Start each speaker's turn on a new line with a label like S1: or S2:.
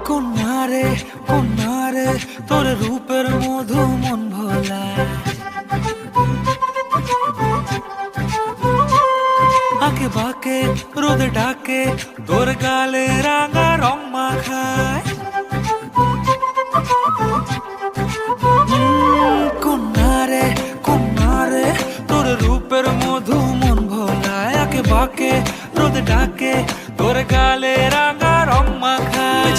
S1: কন্যা রে তোর রূপের মধু মন ভোলায়। আঁকে বাঁকে রোদে ডাকে তোর গালে রাঙা রং মাখায়। কন্যা রে তোর রূপের মধু মন ভোলায়। আঁকে বাঁকে রোদে ডাকে তোর গালে রাঙা রং মাখায়।